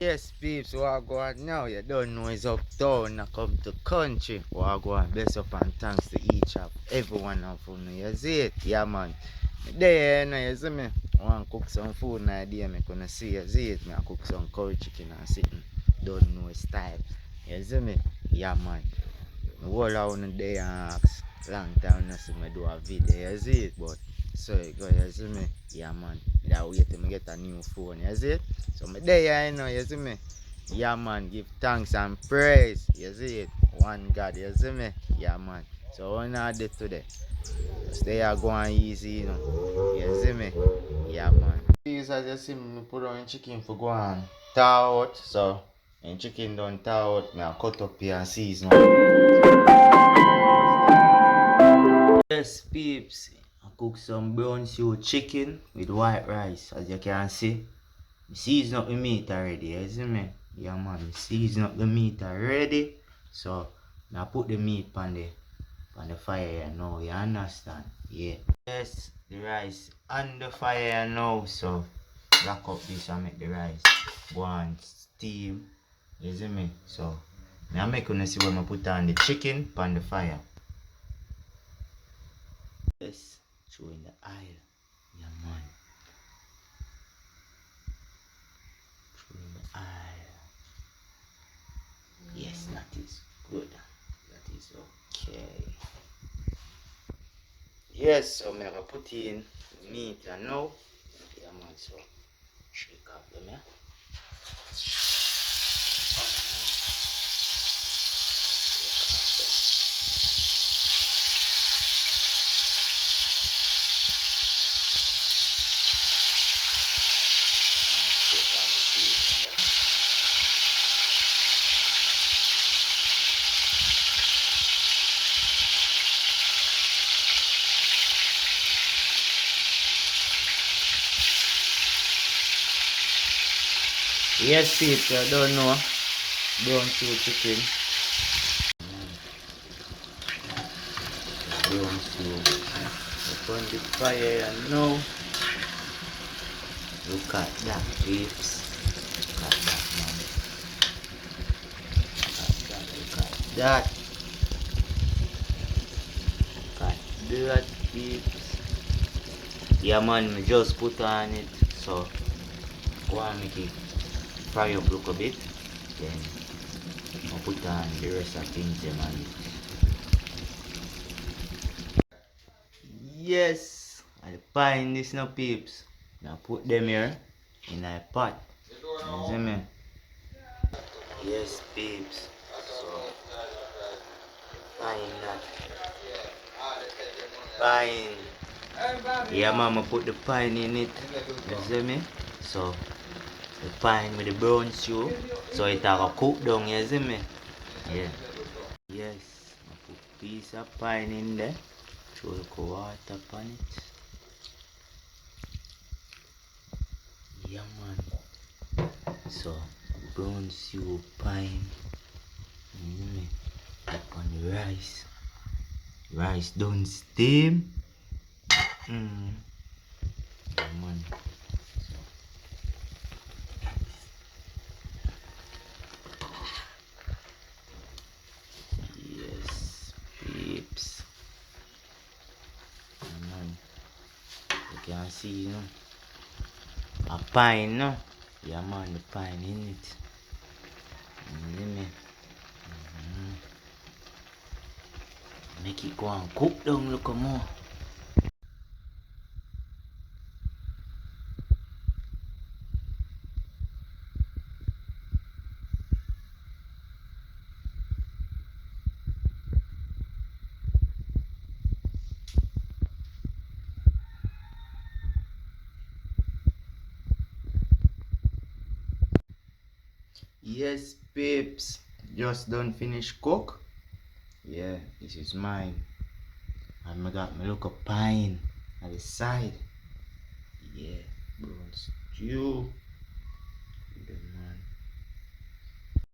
Yes, peeps, what I go on now? You don't know it's Uptown. I come to country. What I go on, bless up and thanks to each of everyone of you. You see it? Yeah, man. There, you see me? I want to cook some food now. There, me gonna see. You see it? Me I cook some curry chicken and sitting. Don't know style. You see me? Yeah, man. Me whole around there and ask. Long time no see me do a video. You see it? But so it go. You see me? Yeah, man. That wait till me get a new phone. You see it? So me there, you know, you see me? Yeah, man, give thanks and praise. You see it? One God, you see me? Yeah, man. So what I did today? Just they are going easy, you know. You see me? Yeah, man. These as you see me put on chicken for go on thaw out. So and chicken done thaw out, me I cut up here and season. Yes, peeps. I cook some brown stew chicken with white rice, as you can see. Season up the meat already, you see me? Yeah, man, season up the meat already. So, now put the meat on the fire now, you understand? Yeah. Yes, the rice on the fire now, so lock up this and make the rice go on steam. You see me? So, now I'm making see when I put on the chicken on the fire. Yes, throw in the oil. Yeah, man. Throw in the oil. Yes, that is good. That is okay. Yes, so I'm gonna put in meat and now. Yeah, man, so shake up them, yeah. Yes, people, I don't know. Brown stew chicken. Brown stew. Upon the fire and now. Look at that, peeps. Look at that, man. Look at that. Look at that, peeps. Yeah, man, me just put on it. So, go and make it fry up look a bit. Then, I'll put on the rest of things, yeah, man. Yes, I find this now, peeps. Now put them here in a pot. You see me? Yes, peeps. So find that. Pine. Yeah, mama put the pine in it. You see me? So the pine with the brown stew. So it have a cook down, you see me? Yeah. Yes. I put piece of pine in there. Throw the water upon it. Yeah, man. So brown stew pine. You see me? Upon the rice. Rice done steam. Yeah, man. Yes, peeps. Yeah, man. You can see, you know, a pine, no? Yeah, man, the pine in it. You see me? Make it go and cook down, look more. Yes, peeps. Just done finish cook. Yeah, this is mine. And I got my look pine at the side. Yeah, brown stew.